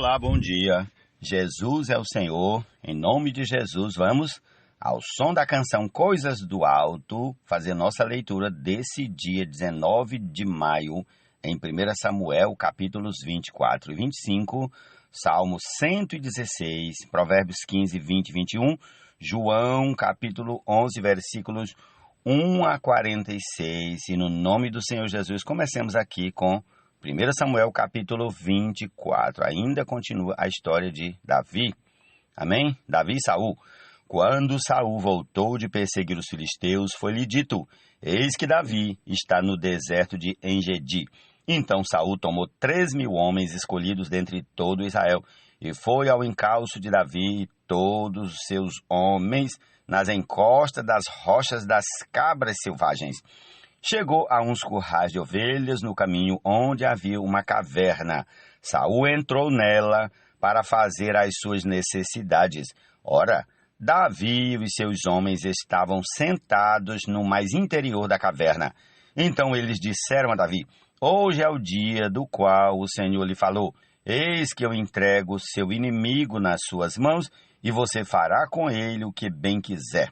Olá, bom dia. Jesus é o Senhor. Em nome de Jesus, vamos, ao som da canção Coisas do Alto, fazer nossa leitura desse dia 19 de maio, em 1 Samuel, capítulos 24 e 25, Salmo 116, Provérbios 15, 20 e 21, João, capítulo 11, versículos 1 a 46. E no nome do Senhor Jesus, comecemos aqui com 1 Samuel, capítulo 24. Ainda continua a história de Davi. Amém? Davi e Saul. Quando Saul voltou de perseguir os filisteus, foi-lhe dito: eis que Davi está no deserto de Engedi. Então Saul tomou 3.000 homens escolhidos dentre todo Israel, e foi ao encalço de Davi e todos os seus homens nas encostas das rochas das cabras selvagens. Chegou a uns currais de ovelhas no caminho onde havia uma caverna. Saul entrou nela para fazer as suas necessidades. Ora, Davi e os seus homens estavam sentados no mais interior da caverna. Então eles disseram a Davi: hoje é o dia do qual o Senhor lhe falou. Eis que eu entrego seu inimigo nas suas mãos, e você fará com ele o que bem quiser.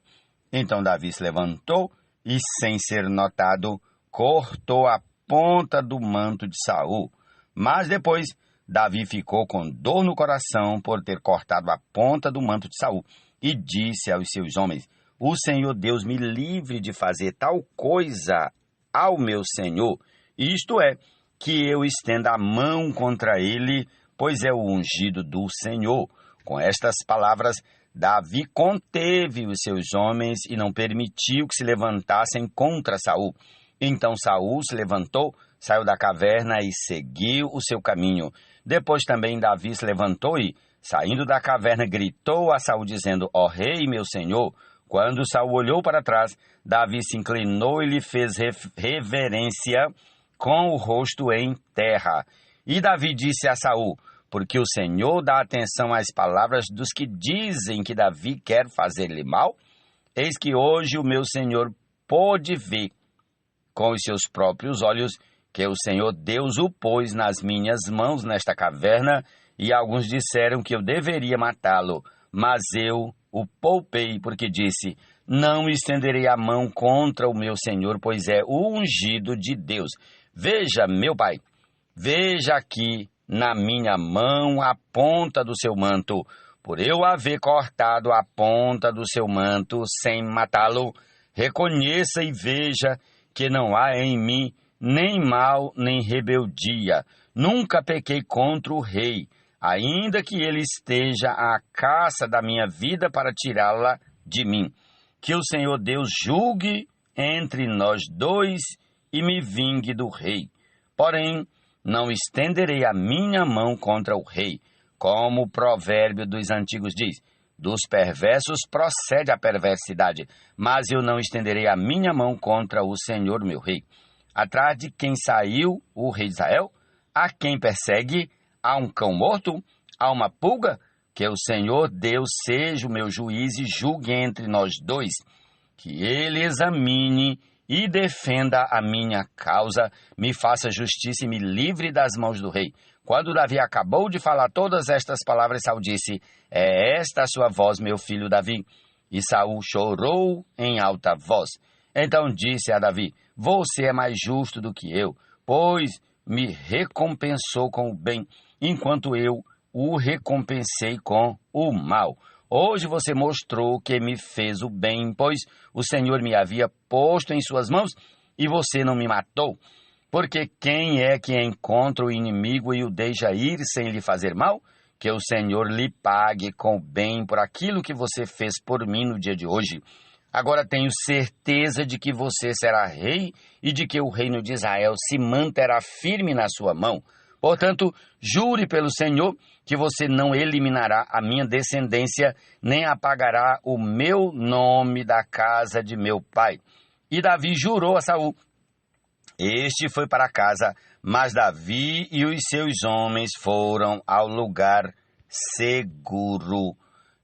Então Davi se levantou e, sem ser notado, cortou a ponta do manto de Saul. Mas depois, Davi ficou com dor no coração por ter cortado a ponta do manto de Saul, e disse aos seus homens: o Senhor Deus me livre de fazer tal coisa ao meu Senhor, isto é, que eu estenda a mão contra ele, pois é o ungido do Senhor. Com estas palavras, Davi conteve os seus homens e não permitiu que se levantassem contra Saul. Então Saul se levantou, saiu da caverna e seguiu o seu caminho. Depois também Davi se levantou e, saindo da caverna, gritou a Saul, dizendo: ó rei, meu senhor. Quando Saul olhou para trás, Davi se inclinou e lhe fez reverência com o rosto em terra. E Davi disse a Saul: porque o Senhor dá atenção às palavras dos que dizem que Davi quer fazer-lhe mal? Eis que hoje o meu Senhor pôde ver com os seus próprios olhos que o Senhor Deus o pôs nas minhas mãos nesta caverna, e alguns disseram que eu deveria matá-lo, mas eu o poupei, porque disse: não estenderei a mão contra o meu Senhor, pois é o ungido de Deus. Veja, meu pai, veja aqui na minha mão a ponta do seu manto. Por eu haver cortado a ponta do seu manto sem matá-lo, reconheça e veja que não há em mim nem mal nem rebeldia. Nunca pequei contra o rei, ainda que ele esteja à caça da minha vida para tirá-la de mim. Que o Senhor Deus julgue entre nós dois e me vingue do rei. Porém, não estenderei a minha mão contra o rei, como o provérbio dos antigos diz: dos perversos procede a perversidade, mas eu não estenderei a minha mão contra o Senhor meu rei. Atrás de quem saiu o rei de Israel? A quem persegue? Há um cão morto? Há uma pulga? Que o Senhor Deus seja o meu juiz e julgue entre nós dois. Que ele examine e defenda a minha causa, me faça justiça e me livre das mãos do rei. Quando Davi acabou de falar todas estas palavras, Saul disse: é esta a sua voz, meu filho Davi? E Saul chorou em alta voz. Então disse a Davi: você é mais justo do que eu, pois me recompensou com o bem, enquanto eu o recompensei com o mal. Hoje você mostrou que me fez o bem, pois o Senhor me havia posto em suas mãos e você não me matou. Porque quem é que encontra o inimigo e o deixa ir sem lhe fazer mal? Que o Senhor lhe pague com o bem por aquilo que você fez por mim no dia de hoje. Agora tenho certeza de que você será rei e de que o reino de Israel se manterá firme na sua mão. Portanto, jure pelo Senhor que você não eliminará a minha descendência, nem apagará o meu nome da casa de meu pai. E Davi jurou a Saul. Este foi para casa, mas Davi e os seus homens foram ao lugar seguro.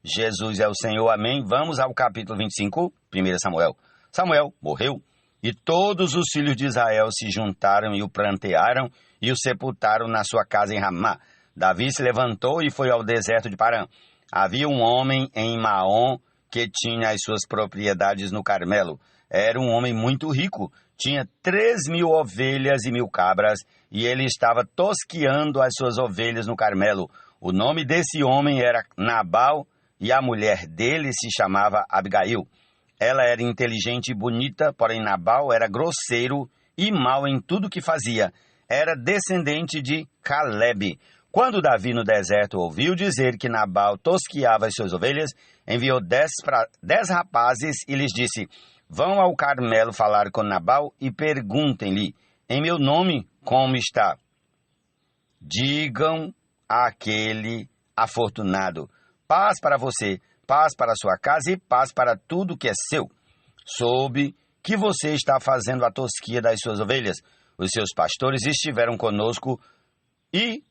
Jesus é o Senhor, amém? Vamos ao capítulo 25, 1 Samuel. Samuel morreu, e todos os filhos de Israel se juntaram e o prantearam e o sepultaram na sua casa em Ramá. Davi se levantou e foi ao deserto de Parã. Havia um homem em Maom que tinha as suas propriedades no Carmelo. Era um homem muito rico, tinha 3.000 ovelhas e 1.000 cabras, e ele estava tosqueando as suas ovelhas no Carmelo. O nome desse homem era Nabal, e a mulher dele se chamava Abigail. Ela era inteligente e bonita, porém Nabal era grosseiro e mau em tudo que fazia. Era descendente de Calebe. Quando Davi no deserto ouviu dizer que Nabal tosqueava as suas ovelhas, enviou 10 rapazes e lhes disse: vão ao Carmelo falar com Nabal e perguntem-lhe, em meu nome, como está? Digam àquele afortunado: paz para você, paz para sua casa e paz para tudo que é seu. Soube que você está fazendo a tosquia das suas ovelhas. Os seus pastores estiveram conosco e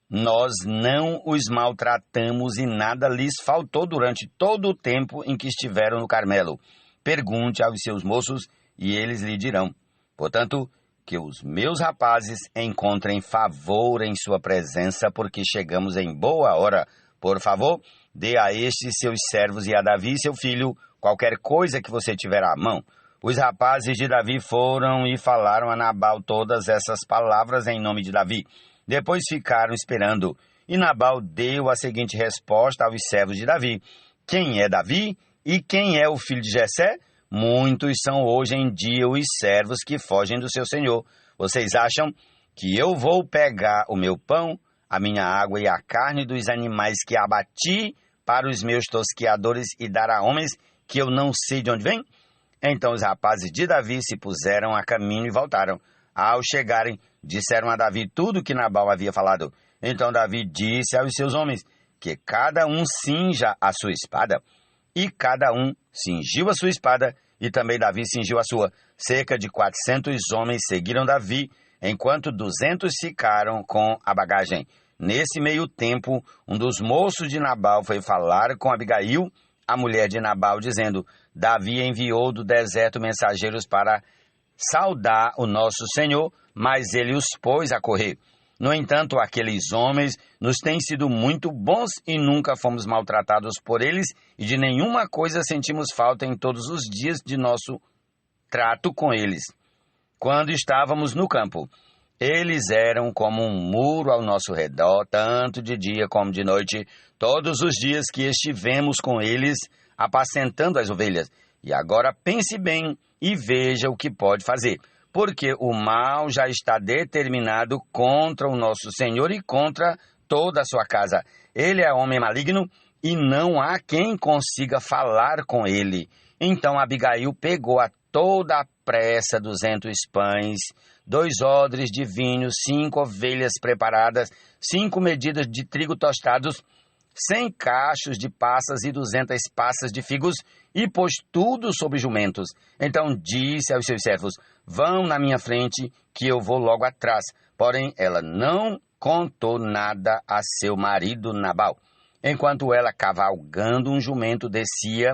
nós não os maltratamos e nada lhes faltou durante todo o tempo em que estiveram no Carmelo. Pergunte aos seus moços e eles lhe dirão. Portanto, que os meus rapazes encontrem favor em sua presença, porque chegamos em boa hora. Por favor, dê a estes seus servos e a Davi, seu filho, qualquer coisa que você tiver à mão. Os rapazes de Davi foram e falaram a Nabal todas essas palavras em nome de Davi. Depois ficaram esperando, e Nabal deu a seguinte resposta aos servos de Davi: quem é Davi e quem é o filho de Jessé? Muitos são hoje em dia os servos que fogem do seu senhor. Vocês acham que eu vou pegar o meu pão, a minha água e a carne dos animais que abati para os meus tosqueadores e dar a homens que eu não sei de onde vêm? Então os rapazes de Davi se puseram a caminho e voltaram. Ao chegarem, disseram a Davi tudo o que Nabal havia falado. Então Davi disse aos seus homens que cada um cinja a sua espada. E cada um cingiu a sua espada, e também Davi cingiu a sua. Cerca de 400 homens seguiram Davi, enquanto 200 ficaram com a bagagem. Nesse meio tempo, um dos moços de Nabal foi falar com Abigail, a mulher de Nabal, dizendo: Davi enviou do deserto mensageiros para saudar o nosso Senhor, mas ele os pôs a correr. No entanto, aqueles homens nos têm sido muito bons e nunca fomos maltratados por eles, e de nenhuma coisa sentimos falta em todos os dias de nosso trato com eles. Quando estávamos no campo, eles eram como um muro ao nosso redor, tanto de dia como de noite, todos os dias que estivemos com eles, apacentando as ovelhas. E agora pense bem e veja o que pode fazer, porque o mal já está determinado contra o nosso Senhor e contra toda a sua casa. Ele é homem maligno e não há quem consiga falar com ele. Então Abigail pegou a toda a pressa 200 pães, 2 odres de vinho, 5 ovelhas preparadas, 5 medidas de trigo tostados, 100 cachos de passas e 200 passas de figos, e pôs tudo sob jumentos. Então disse aos seus servos: vão na minha frente, que eu vou logo atrás. Porém, ela não contou nada a seu marido Nabal. Enquanto ela, cavalgando um jumento, descia,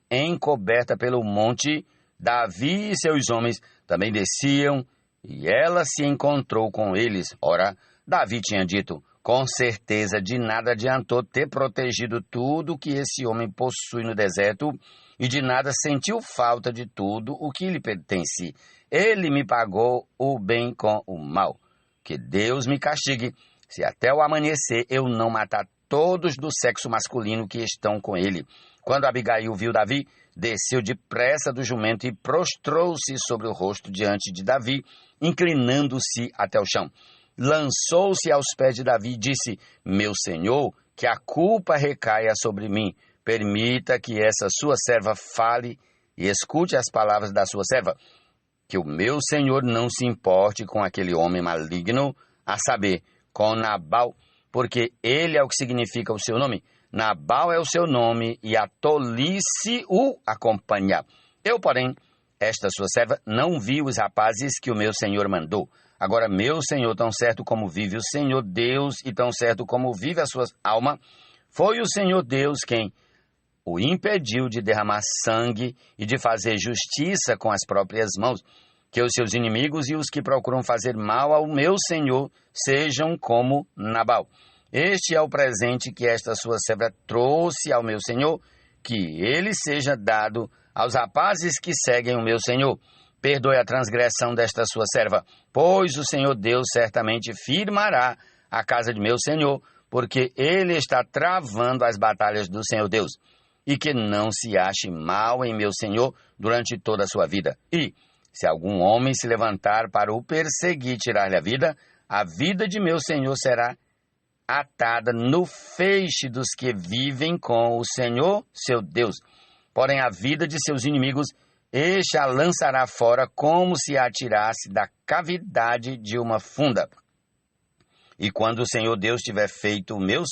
encoberta pelo monte, Davi e seus homens também desciam, e ela se encontrou com eles. Ora, Davi tinha dito: com certeza de nada adiantou ter protegido tudo que esse homem possui no deserto, e de nada sentiu falta de tudo o que lhe pertence. Ele me pagou o bem com o mal. Que Deus me castigue, se até o amanhecer eu não matar todos do sexo masculino que estão com ele. Quando Abigail viu Davi, desceu depressa do jumento e prostrou-se sobre o rosto diante de Davi, inclinando-se até o chão. Lançou-se aos pés de Davi e disse: meu senhor, que a culpa recaia sobre mim. Permita que essa sua serva fale e escute as palavras da sua serva. Que o meu senhor não se importe com aquele homem maligno, a saber, com Nabal, porque ele é o que significa o seu nome. Nabal é o seu nome e a tolice o acompanha. Eu, porém, esta sua serva, não vi os rapazes que o meu senhor mandou. Agora, meu senhor, tão certo como vive o Senhor Deus e tão certo como vive a sua alma, foi o Senhor Deus quem o impediu de derramar sangue e de fazer justiça com as próprias mãos. Que os seus inimigos e os que procuram fazer mal ao meu senhor sejam como Nabal. Este é o presente que esta sua serva trouxe ao meu senhor, que ele seja dado aos rapazes que seguem o meu senhor. Perdoe a transgressão desta sua serva, pois o Senhor Deus certamente firmará a casa de meu senhor, porque ele está travando as batalhas do Senhor Deus. E que não se ache mal em meu senhor durante toda a sua vida. E, se algum homem se levantar para o perseguir e tirar-lhe a vida de meu senhor será atada no feixe dos que vivem com o Senhor, seu Deus. Porém, a vida de seus inimigos, este a lançará fora como se a atirasse da cavidade de uma funda. E quando o Senhor Deus tiver feito a meu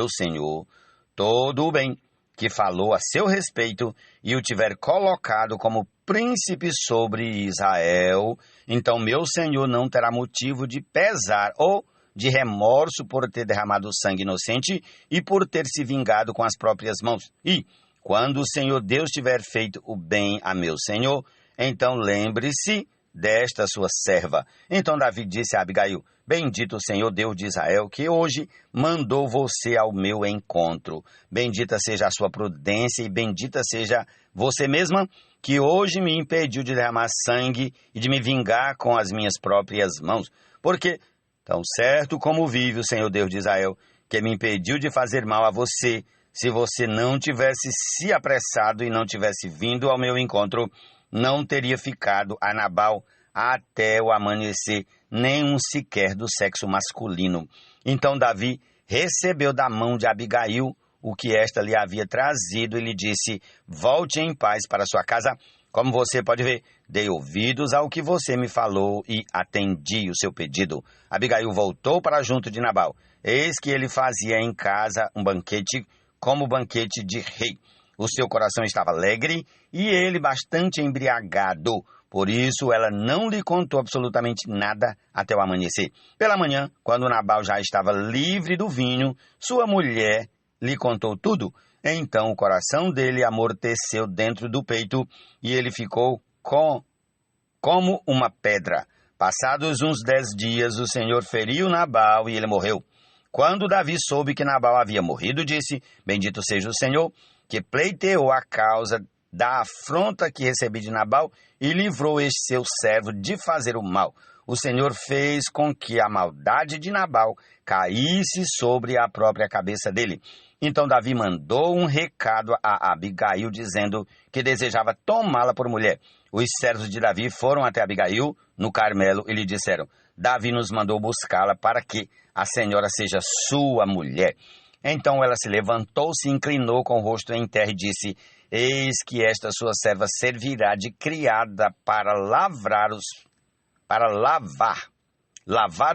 senhor todo o bem que falou a seu respeito e o tiver colocado como príncipe sobre Israel, então meu senhor não terá motivo de pesar ou de remorso por ter derramado sangue inocente e por ter se vingado com as próprias mãos. E, quando o Senhor Deus tiver feito o bem a meu senhor, então lembre-se desta sua serva. Então Davi disse a Abigail: bendito o Senhor Deus de Israel, que hoje mandou você ao meu encontro. Bendita seja a sua prudência e bendita seja você mesma, que hoje me impediu de derramar sangue e de me vingar com as minhas próprias mãos. Porque, tão certo como vive o Senhor Deus de Israel, que me impediu de fazer mal a você, se você não tivesse se apressado e não tivesse vindo ao meu encontro, não teria ficado a Nabal até o amanhecer, nenhum sequer do sexo masculino. Então Davi recebeu da mão de Abigail o que esta lhe havia trazido e lhe disse: volte em paz para sua casa. Como você pode ver, dei ouvidos ao que você me falou e atendi o seu pedido. Abigail voltou para junto de Nabal. Eis que ele fazia em casa um banquete como banquete de rei. O seu coração estava alegre e ele bastante embriagado. Por isso, ela não lhe contou absolutamente nada até o amanhecer. Pela manhã, quando Nabal já estava livre do vinho, sua mulher lhe contou tudo. Então o coração dele amorteceu dentro do peito e ele ficou como uma pedra. Passados uns 10 dias, o Senhor feriu Nabal e ele morreu. Quando Davi soube que Nabal havia morrido, disse: bendito seja o Senhor, que pleiteou a causa da afronta que recebi de Nabal e livrou este seu servo de fazer o mal. O Senhor fez com que a maldade de Nabal caísse sobre a própria cabeça dele. Então Davi mandou um recado a Abigail, dizendo que desejava tomá-la por mulher. Os servos de Davi foram até Abigail, no Carmelo, e lhe disseram: Davi nos mandou buscá-la para que a senhora seja sua mulher. Então ela se levantou, se inclinou com o rosto em terra e disse: eis que esta sua serva servirá de criada para lavar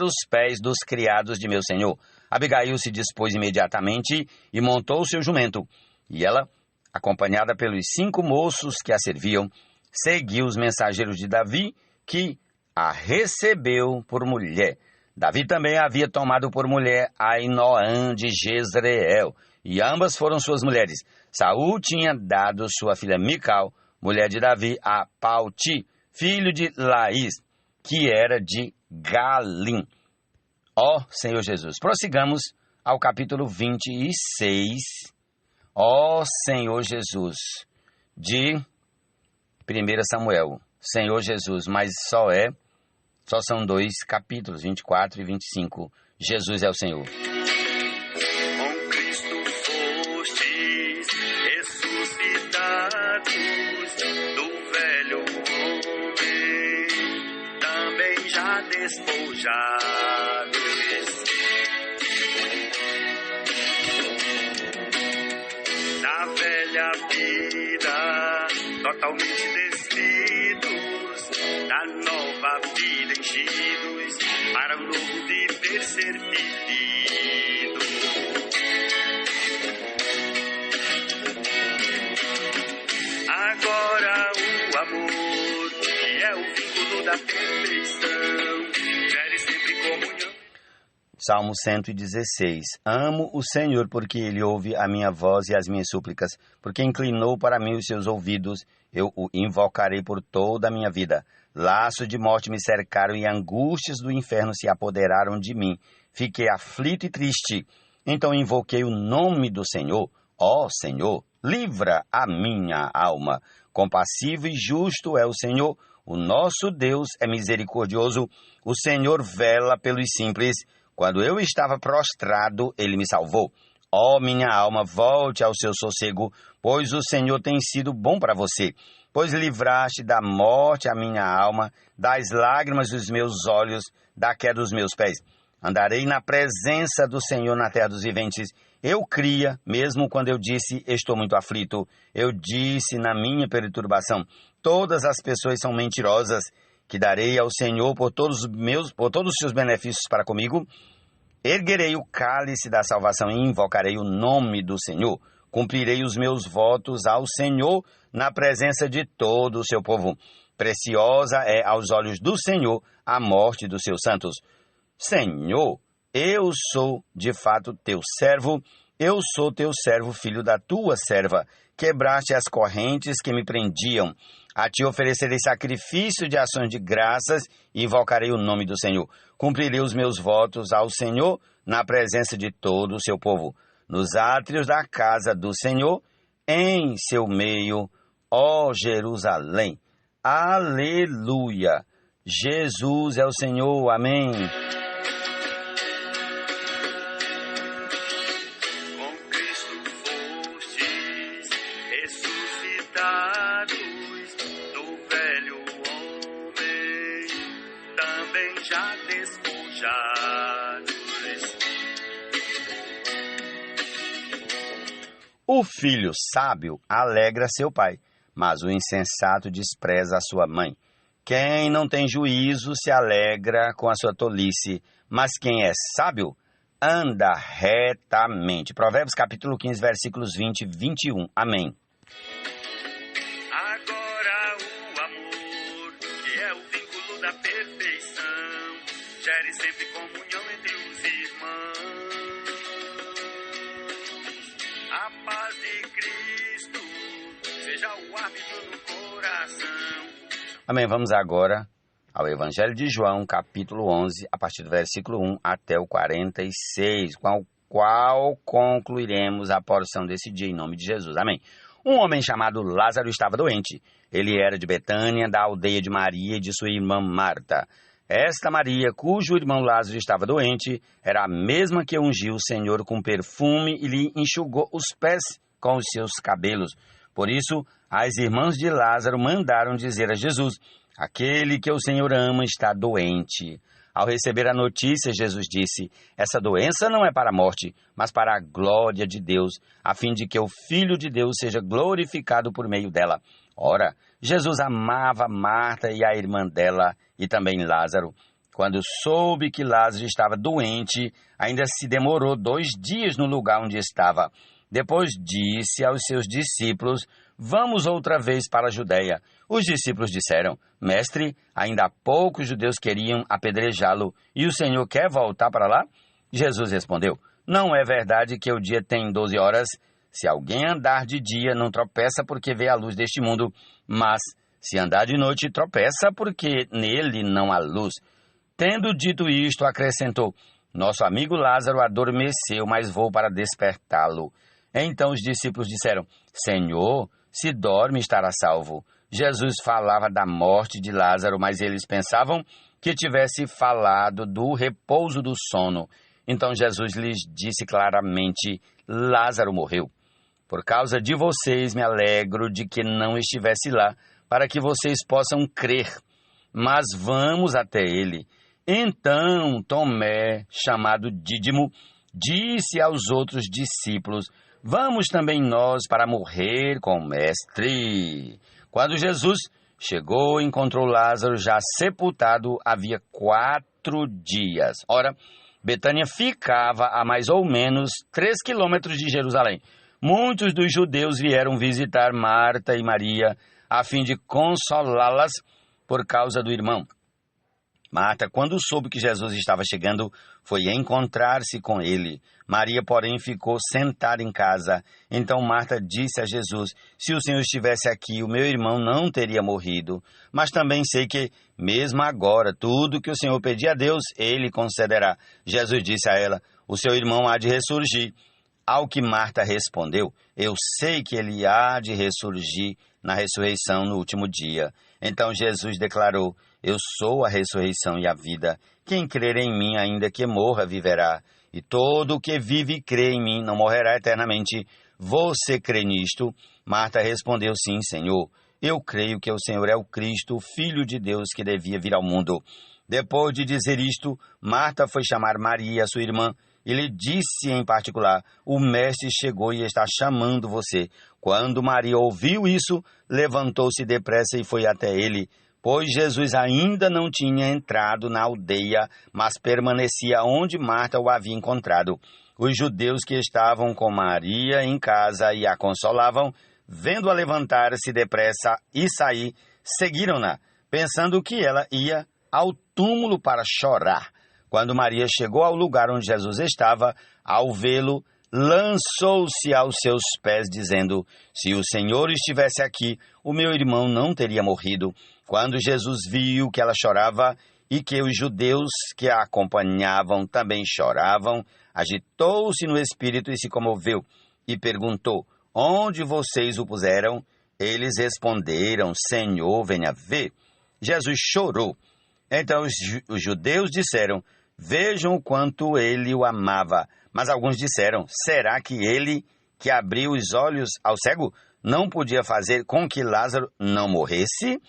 os pés dos criados de meu senhor. Abigail se dispôs imediatamente e montou o seu jumento. E ela, acompanhada pelos 5 moços que a serviam, seguiu os mensageiros de Davi, que a recebeu por mulher. Davi também havia tomado por mulher Ainoã de Jezreel, e ambas foram suas mulheres. Saul tinha dado sua filha Mical, mulher de Davi, a Palti, filho de Laís, que era de Galim. Ó Senhor Jesus, prossigamos ao capítulo 26. Ó Senhor Jesus, de 1 Samuel. Senhor Jesus, mas só são 2 capítulos, 24 e 25. Jesus é o Senhor. Com Cristo fostes ressuscitados do velho homem, também já despojados da velha vida, totalmente despidos da nova vida, enchidos para o novo viver ser vivido. Agora o amor, que é o vínculo da perfeição, gere sempre comunhão. Salmo 116. Amo o Senhor porque Ele ouve a minha voz e as minhas súplicas, porque inclinou para mim os seus ouvidos. Eu o invocarei por toda a minha vida. Laços de morte me cercaram e angústias do inferno se apoderaram de mim. fiquei aflito e triste. Então invoquei o nome do Senhor. Ó Senhor, livra a minha alma. Compassivo e justo é o Senhor. O nosso Deus é misericordioso. O Senhor vela pelos simples. Quando eu estava prostrado, ele me salvou. Ó minha alma, volte ao seu sossego, pois o Senhor tem sido bom para você. Pois livraste da morte a minha alma, das lágrimas dos meus olhos, da queda dos meus pés. Andarei na presença do Senhor na terra dos viventes. Eu cria, mesmo quando eu disse, estou muito aflito. Eu disse na minha perturbação, todas as pessoas são mentirosas. Que darei ao Senhor por todos os seus benefícios para comigo. Erguerei o cálice da salvação e invocarei o nome do Senhor. Cumprirei os meus votos ao Senhor na presença de todo o seu povo. Preciosa é aos olhos do Senhor a morte dos seus santos. Senhor, eu sou de fato teu servo, eu sou teu servo, filho da tua serva. Quebraste as correntes que me prendiam. A ti oferecerei sacrifício de ações de graças e invocarei o nome do Senhor. Cumprirei os meus votos ao Senhor na presença de todo o seu povo. Nos átrios da casa do Senhor, em seu meio, ó Jerusalém. Aleluia! Jesus é o Senhor. Amém. Já despojados. O filho sábio alegra seu pai, mas o insensato despreza a sua mãe. Quem não tem juízo se alegra com a sua tolice, mas quem é sábio anda retamente. Provérbios capítulo 15, versículos 20 e 21. Amém. Agora o amor, que é o vínculo da perfeição, gere sempre comunhão entre os irmãos. A paz de Cristo seja o árbitro no coração. Amém. Vamos agora ao Evangelho de João, capítulo 11, a partir do versículo 1 até o 46, com o qual concluiremos a porção desse dia em nome de Jesus. Amém. Um homem chamado Lázaro estava doente. Ele era de Betânia, da aldeia de Maria e de sua irmã Marta. Esta Maria, cujo irmão Lázaro estava doente, era a mesma que ungiu o Senhor com perfume e lhe enxugou os pés com os seus cabelos. Por isso, as irmãs de Lázaro mandaram dizer a Jesus: aquele que o Senhor ama está doente. Ao receber a notícia, Jesus disse: essa doença não é para a morte, mas para a glória de Deus, a fim de que o Filho de Deus seja glorificado por meio dela. Ora, Jesus amava Marta e a irmã dela, e também Lázaro. Quando soube que Lázaro estava doente, ainda se demorou 2 dias no lugar onde estava. Depois disse aos seus discípulos: vamos outra vez para a Judeia. Os discípulos disseram: mestre, ainda há pouco os judeus queriam apedrejá-lo, e o Senhor quer voltar para lá? Jesus respondeu: não é verdade que o dia tem 12 horas? Se alguém andar de dia, não tropeça porque vê a luz deste mundo, mas se andar de noite, tropeça porque nele não há luz. Tendo dito isto, acrescentou: nosso amigo Lázaro adormeceu, mas vou para despertá-lo. Então os discípulos disseram: Senhor, se dorme, estará salvo. Jesus falava da morte de Lázaro, mas eles pensavam que tivesse falado do repouso do sono. Então Jesus lhes disse claramente: Lázaro morreu. Por causa de vocês me alegro de que não estivesse lá, para que vocês possam crer. Mas vamos até ele. Então Tomé, chamado Dídimo, disse aos outros discípulos: vamos também nós para morrer com o mestre. Quando Jesus chegou, encontrou Lázaro já sepultado havia 4 dias. Ora, Betânia ficava a mais ou menos 3 quilômetros de Jerusalém. Muitos dos judeus vieram visitar Marta e Maria, a fim de consolá-las por causa do irmão. Marta, quando soube que Jesus estava chegando, foi encontrar-se com ele. Maria, porém, ficou sentada em casa. Então Marta disse a Jesus: se o Senhor estivesse aqui, o meu irmão não teria morrido. Mas também sei que, mesmo agora, tudo que o Senhor pedir a Deus, ele concederá. Jesus disse a ela: o seu irmão há de ressurgir. Ao que Marta respondeu: eu sei que ele há de ressurgir na ressurreição no último dia. Então Jesus declarou: eu sou a ressurreição e a vida. Quem crer em mim, ainda que morra, viverá. E todo o que vive e crê em mim não morrerá eternamente. Você crê nisto? Marta respondeu: sim, Senhor. Eu creio que o Senhor é o Cristo, o Filho de Deus que devia vir ao mundo. Depois de dizer isto, Marta foi chamar Maria, sua irmã, e lhe disse em particular: o mestre chegou e está chamando você. Quando Maria ouviu isso, levantou-se depressa e foi até ele, pois Jesus ainda não tinha entrado na aldeia, mas permanecia onde Marta o havia encontrado. Os judeus que estavam com Maria em casa e a consolavam, vendo-a levantar-se depressa e sair, seguiram-na, pensando que ela ia ao túmulo para chorar. Quando Maria chegou ao lugar onde Jesus estava, ao vê-lo, lançou-se aos seus pés, dizendo: se o Senhor estivesse aqui, o meu irmão não teria morrido. Quando Jesus viu que ela chorava e que os judeus que a acompanhavam também choravam, agitou-se no espírito e se comoveu, e perguntou: onde vocês o puseram? Eles responderam: Senhor, venha ver. Jesus chorou. Então os judeus disseram: vejam o quanto ele o amava. Mas alguns disseram: será que ele, que abriu os olhos ao cego, não podia fazer com que Lázaro não morresse?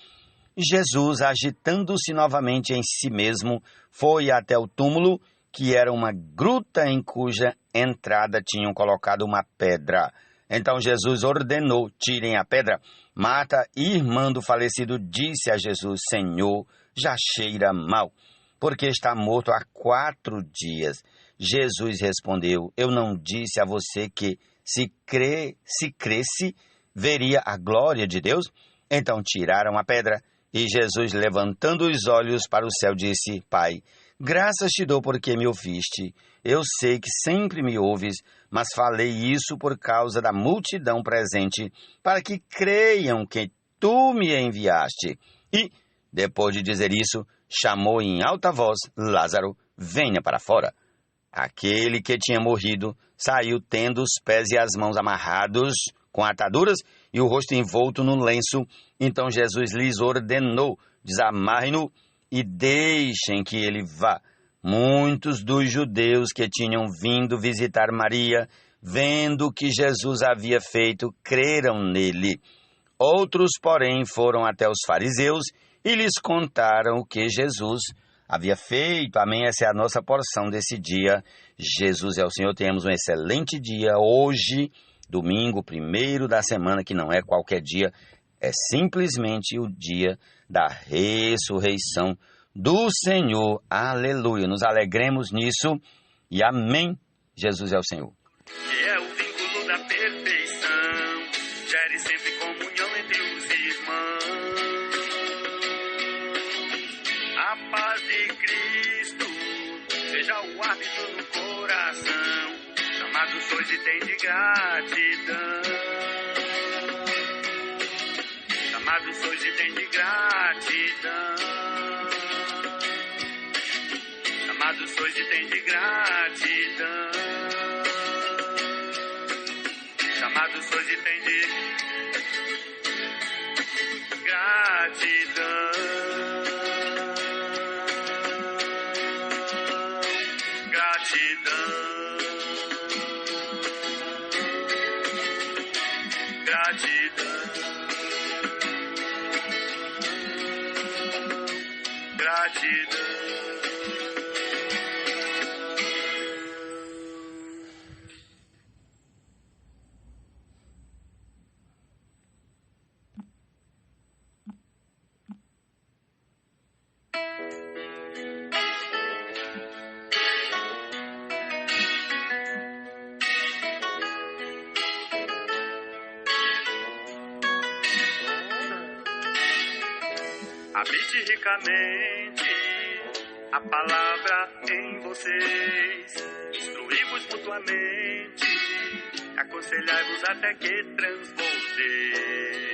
Jesus, agitando-se novamente em si mesmo, foi até o túmulo, que era uma gruta em cuja entrada tinham colocado uma pedra. Então Jesus ordenou: tirem a pedra. Marta, irmã do falecido, disse a Jesus: Senhor, já cheira mal, porque está morto há 4 dias. Jesus respondeu: eu não disse a você que, se cresce, veria a glória de Deus? Então tiraram a pedra, e Jesus, levantando os olhos para o céu, disse: Pai, graças te dou porque me ouviste. Eu sei que sempre me ouves, mas falei isso por causa da multidão presente, para que creiam que tu me enviaste. E, depois de dizer isso, chamou em alta voz: Lázaro, venha para fora. Aquele que tinha morrido saiu tendo os pés e as mãos amarrados com ataduras e o rosto envolto no lenço. Então Jesus lhes ordenou: desamarrem-no e deixem que ele vá. Muitos dos judeus que tinham vindo visitar Maria, vendo o que Jesus havia feito, creram nele. Outros, porém, foram até os fariseus e lhes contaram o que Jesus havia feito. Amém? Essa é a nossa porção desse dia. Jesus é o Senhor. Tenhamos um excelente dia hoje, domingo, 1º da semana, que não é qualquer dia, é simplesmente o dia da ressurreição do Senhor. Aleluia. Nos alegremos nisso e amém. Jesus é o Senhor. Que é o vínculo da perfeição, gere sempre comunhão entre os irmãos. A paz de Cristo seja o árbitro no coração, chamados sois e tem de gratidão. Chamados sois e tem de gratidão. Chamados sois e tem de gratidão. Chamados sois e tem de gratidão. Gratidão. Gratidão. Gratidão. Habite ricamente a palavra em vocês. Instruí-vos mutuamente, aconselhai-vos até que transbordei.